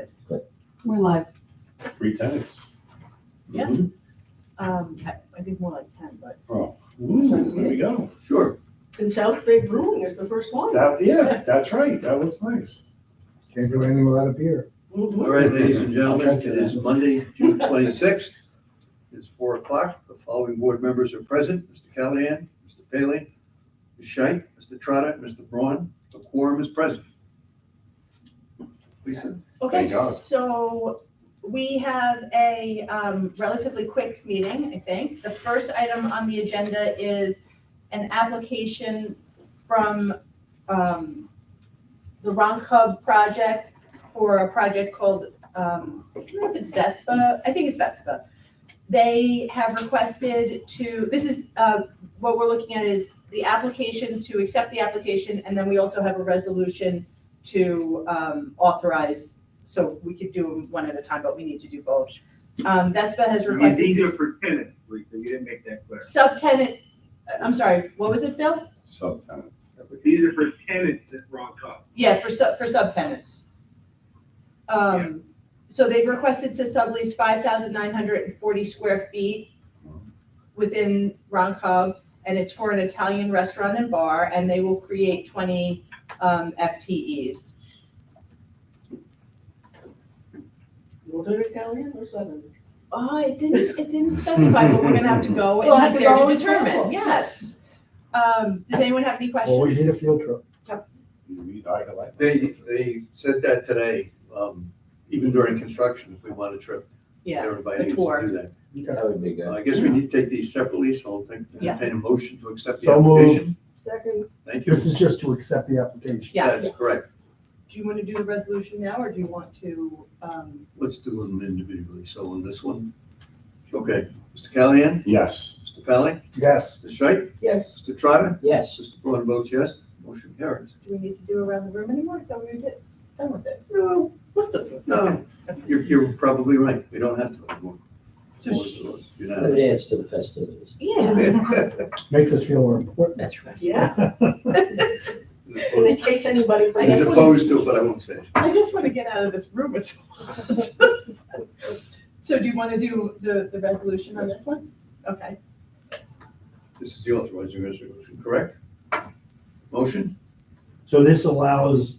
is. We're live. 3 tenants. Yeah. Mhm. I think more like 10, but. Oh, ooh, there we go. Sure. And South Bay Brewing is the first one. Yeah, that's right. That looks nice. Can't do anything without a beer. Mhm. All right, ladies and I'll gentlemen, check it it is Monday, June 26th. It's 4 o'clock. The following board members are present: Mr. Callahan, Mr. Paley, Ms. Scheit, Mr. Trotta, Mr. Braun. The quorum is present. Lisa? Okay, Thank God. so we have a relatively quick meeting, I think. The first item on the agenda is an application from the Ronc Hub project for a project called, I don't know if it's Vespa, I think it's Vespa. They have requested to, this is, what we're looking at is the application to accept the application, and then we also have a resolution to authorize, so we could do them one at a time, but we need to do both. Vespa has requested These are to for tenants, Lisa, you didn't make that clear. subtenant, I'm sorry, what was it, Bill? Subtenants. These are for tenants that Ron Cup. Yeah, for subtenants. So they've requested to sublease 5,940 square feet within Ronc Hub, and it's for an Italian restaurant and bar, and they will create 20 FTEs. We'll do it Italian or Southern? Oh, it didn't specify, but we're gonna have to go We'll have and to there go to and determine, sample. yes. Does anyone have any questions? Always need a field trip. I like They said that today, even during construction, if we want a trip, Yeah, everybody a needs tour. to do that. That would be I guess we need to take these separately, so I'll entertain a motion to accept the So moved. application. Second. Thank you. This is just to accept the application. Yes. That's correct. Do you want to do the resolution now, or do you want to, Let's do them individually. So on this one, okay, Mr. Callahan, Yes. Mr. Paley, Yes. Ms. Scheit, Yes. Mr. Trotta, Yes. Mr. Braun votes yes. Motion carries. do we need to do around the room anymore? Thought we were done with it. No, What's the? no, you're probably right. We don't have to anymore. Just- Unanimous. It adds to the festivities. Yeah. Makes us feel we're important. That's right. Yeah, and in case anybody As forgets. opposed to, but I won't say it. I just want to get out of this room. So do you want to do the resolution on this one? Okay. This is the authorizing resolution, correct? Motion? So this allows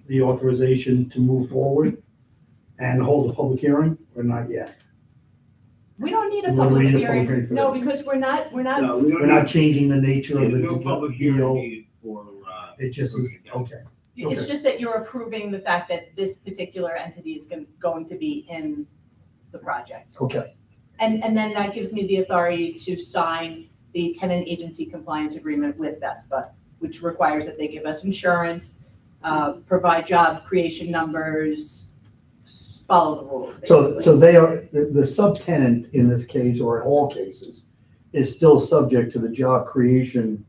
the authorization to move forward and hold a public hearing, or not yet? We don't need a We don't public need a hearing. public hearing for No, this. because we're not, No, we We're don't not need, changing the nature of there's the no public hearing deal. needed for, It just is, okay. it's just that you're approving the fact that this particular entity is going to be in the project. Okay. And then that gives me the authority to sign the tenant agency compliance agreement with Vespa, which requires that they give us insurance, provide job creation numbers, follow the rules, So basically. they are, the subtenant in this case, or in all cases, is still subject to the job creation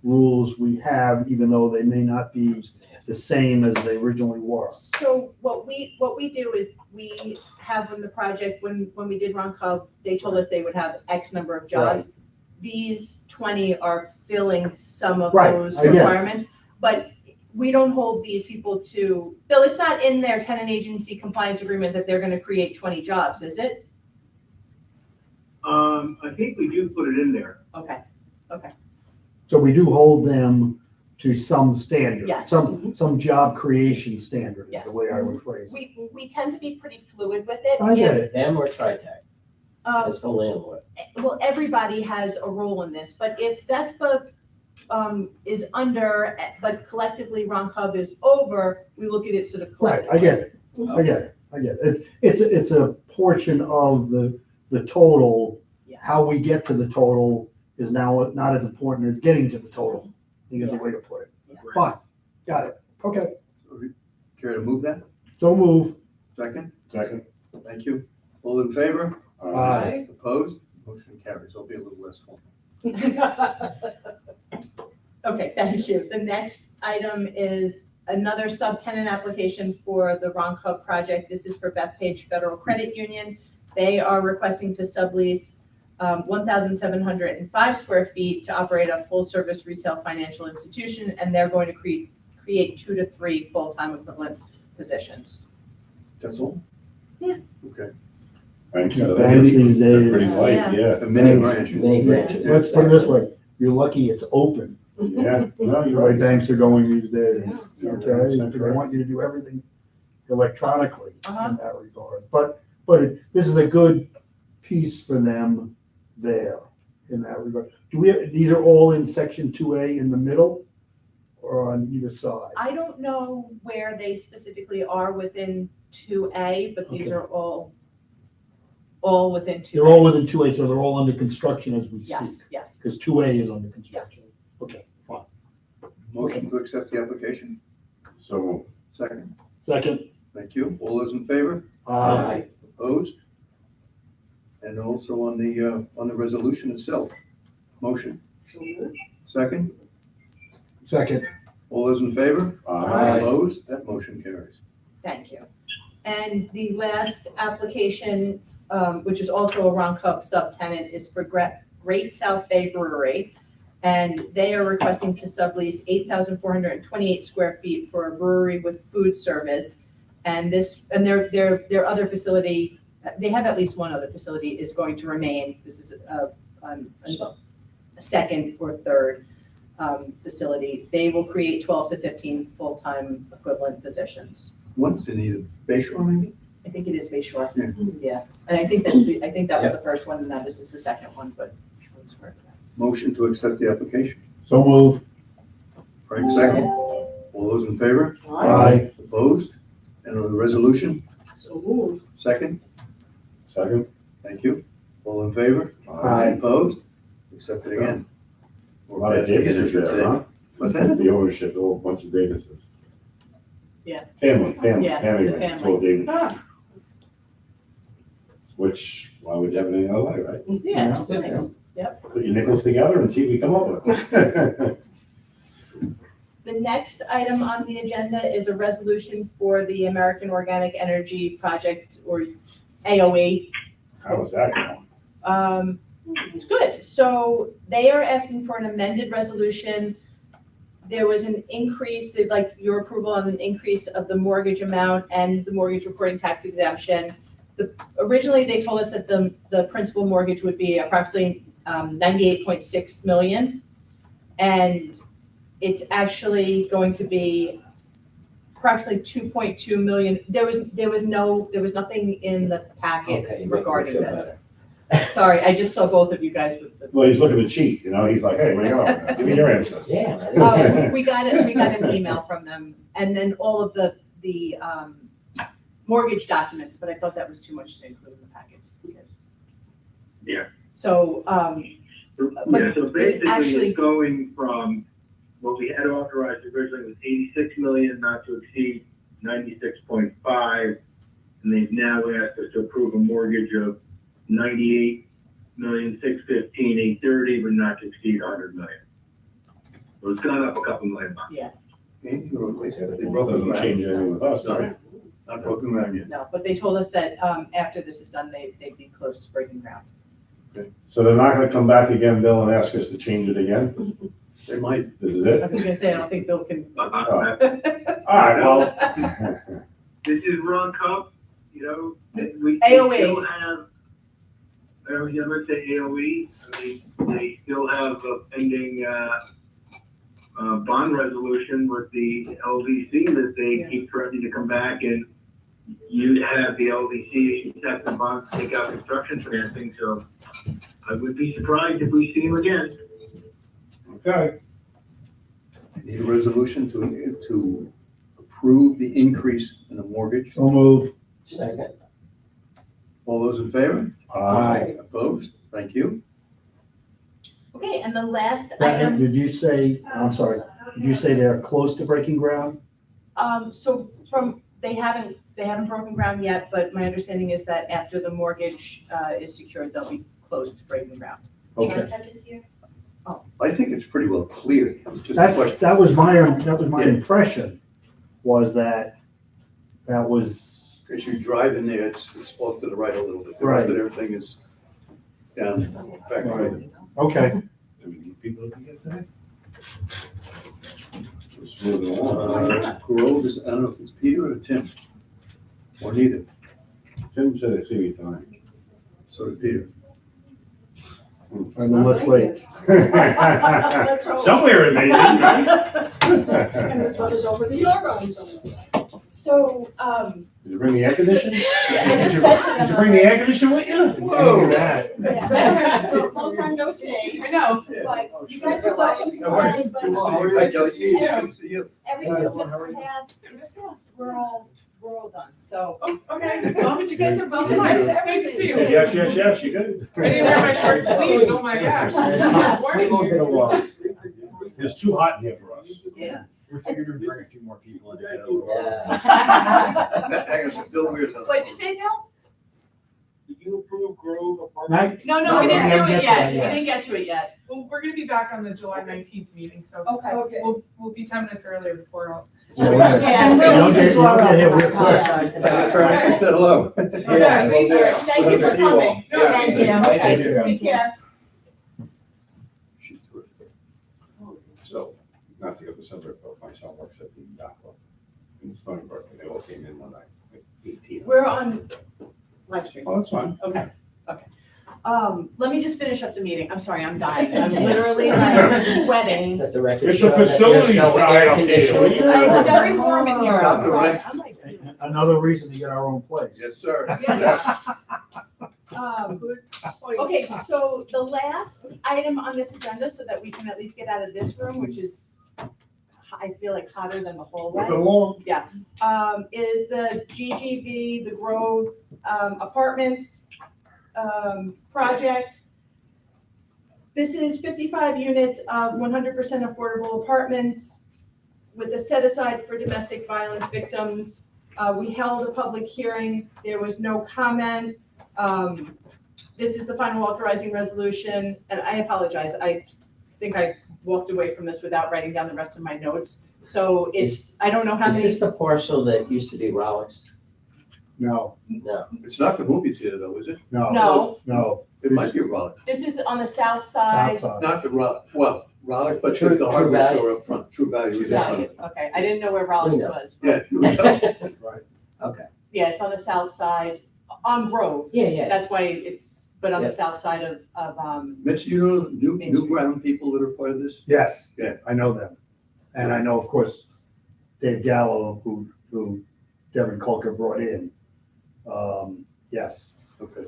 rules we have, even though they may not be the same as they originally were. So what we do is we have in the project, when we did Ronc Hub, they told us they would have X number of jobs. These 20 are filling some of Right, those I get it. requirements, but we don't hold these people to, Bill, it's not in their tenant agency compliance agreement that they're gonna create 20 jobs, is it? I think we do put it in there. Okay, So we do hold them to some standard. Yes. Some job creation standard is the Yes. way I would phrase it. we tend to be pretty fluid with it. I get If, it. Them or TriTac um, as the landlord. Well, everybody has a role in this, but if Vespa is under, but collectively Ronc Hub is over, we look at it sort of Right, collectively. I get it. I get it. It's a portion of the total. Yeah. How we get to the total is now not as important as getting to the total, I think is the way to put it. Yeah. Fine, got it. Okay, So, care to move that? so move. Second? Second. Thank you. All in favor? Aye. Opposed? Motion carries. I'll be a little less formal. Okay, thank you. The next item is another subtenant application for the Ronc Hub project. This is for Bethpage Federal Credit Union. They are requesting to sublease 1,705 square feet to operate a full-service retail financial institution, and they're going to create 2 to 3 full-time equivalent positions. That's all? Yeah. Okay. Right, Yeah, so banks they're these pretty days. light, Yeah. yeah. A mini Thanks. branch. Many branches. Let's put it this way, you're lucky it's open, Yeah, no, the you're way right. banks are going these days, Yeah. okay? Yeah. They want you to do everything electronically Uh-huh. in that regard. But this is a good piece for them there in that regard. These are all in section 2A in the middle or on either side? I don't know where they specifically are within 2A, but these Okay. are all within 2A. They're all within 2A, so they're all under construction as we speak. Yes, yes. Because 2A is under construction. Okay, fine. Motion to accept the application. So, Second. Second. Thank you. All those in favor? Aye. Opposed? And also on the resolution itself. Motion. So moved. Second. Second. All those in favor? Aye. Opposed? That motion carries. Thank you. And the last application, which is also a Ron Cup subtenant, is for Great South Bay Brewery. And they are requesting to sublease 8,428 square feet for a brewery with food service. And their other facility, they have at least one other facility, is going to remain. This is a second or third facility. They will create 12 to 15 full-time equivalent positions. One's in either Bay Shore, maybe? I think it is Bay Shore. Yeah. Yeah, and I think that was the first one, and now this is the second one, but. let's work with that. Motion to accept the application. So move. Frank, second. All those in favor? Aye. Opposed? And on the resolution? So moved. Second. second? Thank you. All in favor? Aye. Opposed? Accepted again. A lot of Davises there, huh? What's that? The ownership, a whole bunch of Davises. Yeah. Family, Yeah, it's a man. It's family. all Davis. Ah. Which, why would you have it any other way, right? Yeah, Yeah. nice. Put your nickels together and see what you come up with. The next item on the agenda is a resolution for the American Organic Energy Project, or AOE. How was that going? It's good. So they are asking for an amended resolution. There was an increase, they'd like your approval on an increase of the mortgage amount and the mortgage reporting tax exemption. Originally, they told us that the principal mortgage would be approximately 98.6 million. And it's actually going to be approximately 2.2 million. There was nothing in the packet regarding this. Sorry, I just saw both of you guys with the. Well, he's looking to cheat, you know, he's like, hey, where you going? Give me your answer. Yeah. We got an email from them, and then all of the mortgage documents, but I thought that was too much to include in the packets, because. Yeah. So, Yeah, so basically actually- it's going from what we had authorized originally was 86 million, not to exceed 96.5. And they've now asked us to approve a mortgage of 98,615,830, but not to exceed 100 million. So it's gone up a couple million bucks. They Doesn't broke the change ground. anything with us, right? Not broken ground yet. no, but they told us that after this is done, they'd be close to breaking ground. So they're not gonna come back again, Bill, and ask us to change it again? They might. This is I it? was gonna say, I don't think Bill can. All right, well. This is Ron Cup, you know, we AOE. still have, let's say AOE, I mean, they still have a pending, bond resolution with the LVC that they keep threatening to come back, and you have the LVC issue tax and bonds to take out construction financing, so I would be surprised if we see them again. Okay. Need a resolution to approve the increase in the mortgage. So move. Second. All those in favor? Aye. Opposed? Thank you. Okay, and the last item, Did you say, I'm sorry, did you say they're close to breaking ground? so they haven't broken ground yet, but my understanding is that after the mortgage is secured, they'll be close to breaking ground. Okay. I think it's pretty well clear. It's just a question. That was my impression, was that was, As you drive in there, it's off to the right a little bit. The rest of Right. everything is down back further. okay. Do we need people to get today? Just moving along. Grove is, I don't know if it's Peter or Tim. Or neither. Tim said they see me tonight. So did Peter. I know, let's wait. Somewhere in there. And the sun is over the yard somewhere. So, Did you bring the air conditioner? I just said to them. Did you bring the air conditioner with you? Whoa. Yeah. Long time no see. I know. It's like, you guys are welcome to How are stay, but Hi, Kelly. See you. Yeah. Good to see you. everything just passed, we're all done, so. Oh, okay, well, but you guys are both Yeah. nice, nice to see You you. said yes, yes, yes, you good? I didn't wear my short sleeves, oh my gosh. It's warm in here. It's too hot in here for us. Yeah. We figured we'd bring a few more people in. Hang on, Bill Weir's on. What'd you say, Bill? Did you approve Grove Apartments? No, No, we didn't we do haven't it get to yet, that we yet. didn't get to it yet. Well, we're gonna be back on the July 19th meeting, so Okay. we'll be 10 minutes earlier before all. Yeah, Yeah, You don't get hit real quick. That's right, I said hello. Yeah, All right, thank you for coming. Yeah. Thank you, okay, take care. She's terrific. So, not to go to subject, but my son works at the dock club in Stony Brook, and they all came in one night, like 18. We're on live stream. Oh, that's fine. Okay. Let me just finish up the meeting. I'm sorry, I'm dying. I'm literally like sweating. Let the record It's show the that facilities there's no guy air up there. conditioning. It's very warm in here. Stop I'm the sorry. rent. I'm like, Another reason to get our own place. Yes, sir. Yes. Okay, so the last item on this agenda, so that we can at least get out of this room, which is, I feel like hotter than the Moving hallway, along. is the GGV, the Grove Apartments project. This is 55 units of 100% affordable apartments with a set aside for domestic violence victims. We held a public hearing, there was no comment. This is the final authorizing resolution, and I apologize, I think I walked away from this without writing down the rest of my notes. So it's, I don't know how Is many, this the parcel that used to be Rollins? No, No. It's not the movie theater though, is it? no, It might be Rollick. this is on the south south side. side. Not the Rollick, but True- the True hardware Value. store up front, True Value is in Value, front. okay, I didn't know where Rollins know. was. Yeah, you know. Okay. Yeah, it's on the south side, on Grove, Yeah, yeah. that's why it's, but on the Yeah. south side of, Mitch, you know Main new Street. ground people that are part of this? Yes. Yeah. I know them. And I know, of course, Dave Gallo, who Devin Colker brought in. Yes. Okay.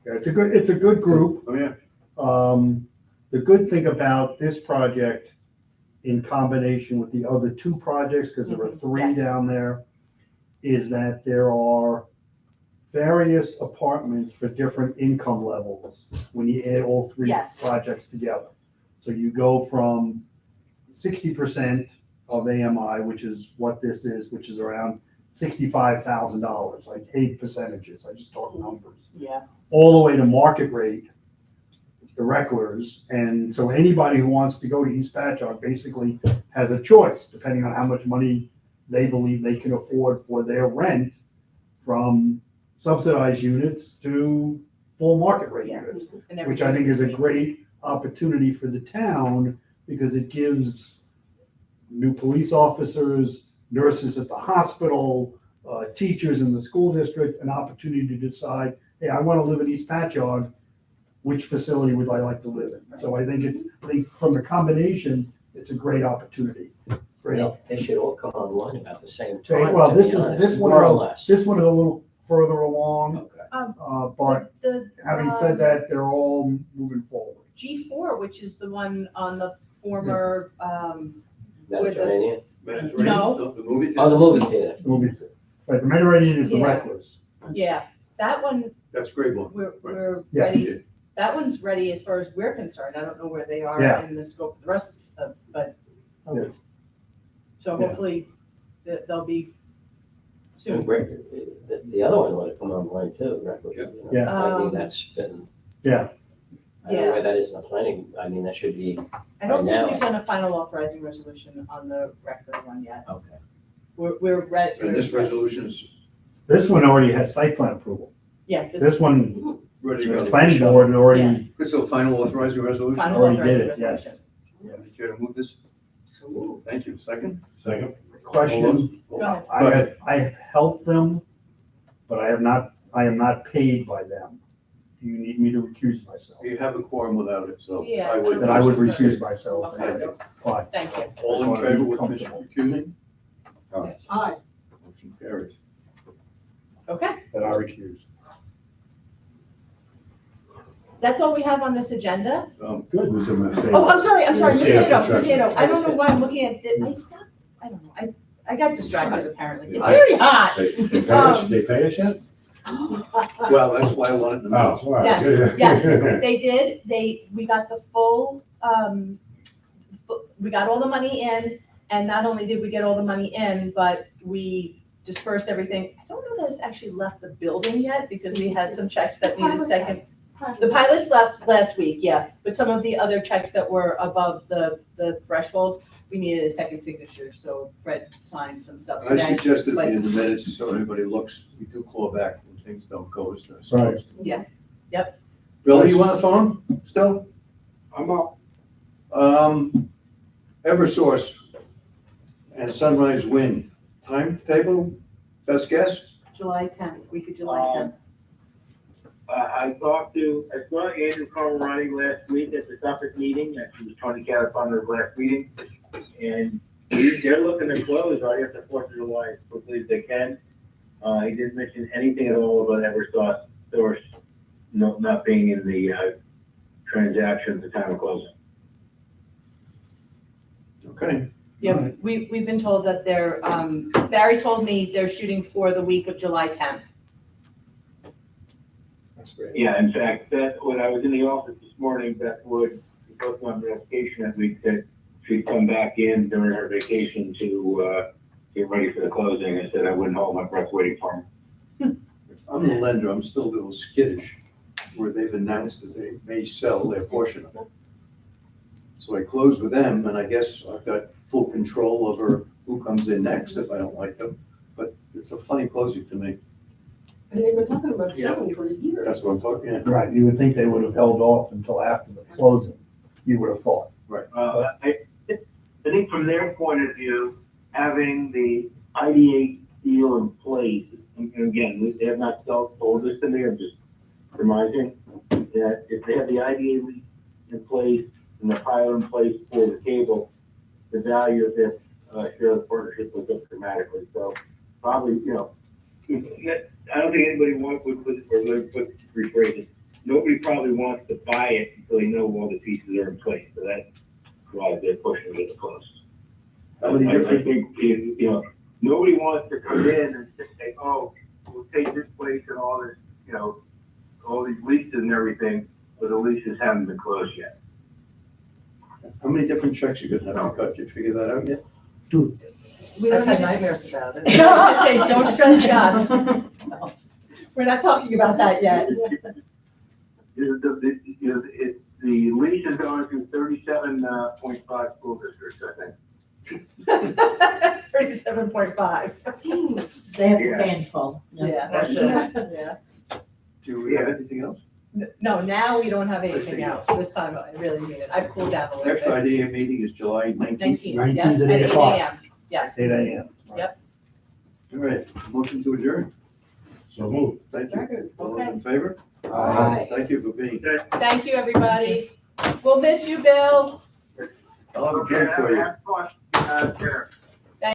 Yeah, it's a good group. Oh, yeah. The good thing about this project in combination with the other two projects, because there are three Yes. down there, is that there are various apartments for different income levels when you add all three Yes. projects together. So you go from 60% of AMI, which is what this is, which is around $65,000. I hate percentages, I just talk numbers. yeah, All the way to market rate, the Recklers. And so anybody who wants to go to East Patchogue basically has a choice, depending on how much money they believe they can afford for their rent, from subsidized units to full market rate Yeah. units, and which I think is a great opportunity for the town, because it gives new police officers, nurses at the hospital, teachers in the school district, an opportunity to decide, hey, I want to live in East Patchogue, which facility would I like to live in? So I think from the combination, it's a great opportunity. Great opportunity. They should all come online about the same Okay, time. well, to this be is, honest, this one, more or less. this one is a little further along, Okay. but the, having said that, they're all moving forward. G4, which is the one on the former, Mediterranean. Mediterranean, No. the movie theater. Oh, the movie theater. Movie theater. Right, the Mediterranean is the Yeah. Recklers. yeah, that one, That's Grade One. we're Yes. ready. That one's ready as far as we're concerned. I don't know where they are Yeah. in the scope of the rest of, but, Yes. so Yeah. hopefully they'll be So soon. great. The other one would have come online too, Reckless. Yeah. Yeah. I mean, that's been. Yeah. I don't know where that is in the planning. I mean, that should be, I don't Right think now. we've done a final authorizing resolution on the record one yet. okay. We're ready. And this resolution is This one already has site plan approval. Yeah, This one, ready to the go. planning board already, This is a final authorizing resolution? final already did authorizing it, yes. resolution. Care to move this? So moved. Thank you. Second? Second. Question, Go ahead. I have helped them but I am not paid by them. Do you need me to recuse myself? You have a quorum without it, so Yeah. I would. Then I would recuse myself. Okay. Fine. Thank you. All in favor with Mr. recusing? Aye. Motion carries. Okay, Then I recuse. that's all we have on this agenda. Good. Who's a mistake? Oh, I'm sorry, Miss Yeah, Nato, contract. Miss Nato. I don't know why I'm looking at this. I stopped, I don't know. I got distracted apparently. It's very hot. They pay us yet? Well, that's why I wanted to know. Oh, wow. Yes, yes, they did. We got the full, we got all the money in, and not only did we get all the money in, but we dispersed everything. I don't know that it's actually left the building yet, because we had some checks that needed a second. The pilots left last week, yeah, but some of the other checks that were above the threshold, we needed a second signature, so Fred signed some stuff I today. suggested in the minutes, so everybody looks, we do claw back when things don't go as they're supposed to. Yeah, yep. Bill, you on the phone still? I'm up. Eversource and Sunrise Wind, timetable, best guess? July 10th, week of July 10th. I saw Andrew Carmody last week at the Suffolk meeting, actually was Tony Califunder's last meeting. And they're looking to close right after 4th of July as quickly as they can. He didn't mention anything at all about Eversource not being in the transaction at the time of closing. Okay. Yeah, we've been told that they're, Barry told me they're shooting for the week of July 10th. That's great. Yeah, in fact, when I was in the office this morning, Beth Wood, both on vacation that week, said she'd come back in during her vacation to get ready for the closing. I said I wouldn't hold my breath waiting for him. If I'm the lender, I'm still a little skittish where they've announced that they may sell their portion of it. So I close with them, and I guess I've got full control over who comes in next if I don't like them. But it's a funny closing to me. And they've been talking about selling for years. That's what I'm talking about. Right, you would think they would have held off until after the closing, you would have thought. I think from their point of view, having the IDA deal in place, and again, they have not told this to me, I'm just surmising, that if they have the IDA in place and the pilot in place for the cable, the value of their share of the partnership will go dramatically. So probably, I don't think anybody rephrase it. Nobody probably wants to buy it until they know all the pieces are in place. So that's why they're pushing to get close. How many I different, think, nobody wants to come in and just say, oh, we'll take this place and all this, all these leases and everything, but the leases haven't been closed yet. how many different checks you gonna have to cut? Did you figure that out yet? We don't I've had need to- nightmares about it. No, I was gonna say, don't stress us. No. We're not talking about that yet. The lease is going to 37.5 school districts, I think. 37.5. They have to Yeah. pay in full. Yeah, that's it, yeah. Do we have anything else? No, now we don't have anything else. This time I really mean it. I've cooled down a little Next bit. IDA meeting is July 19th. 19, 19 yeah, to at 8 8 o'clock. AM, yes. 8 AM. Yep. All right, motion to adjourn. So move. Thank you. Very good. All those Okay. in favor? Aye. Thank you for being. Thank you, everybody. We'll miss you, Bill. I'll have a drink for you. Have fun. Dinner.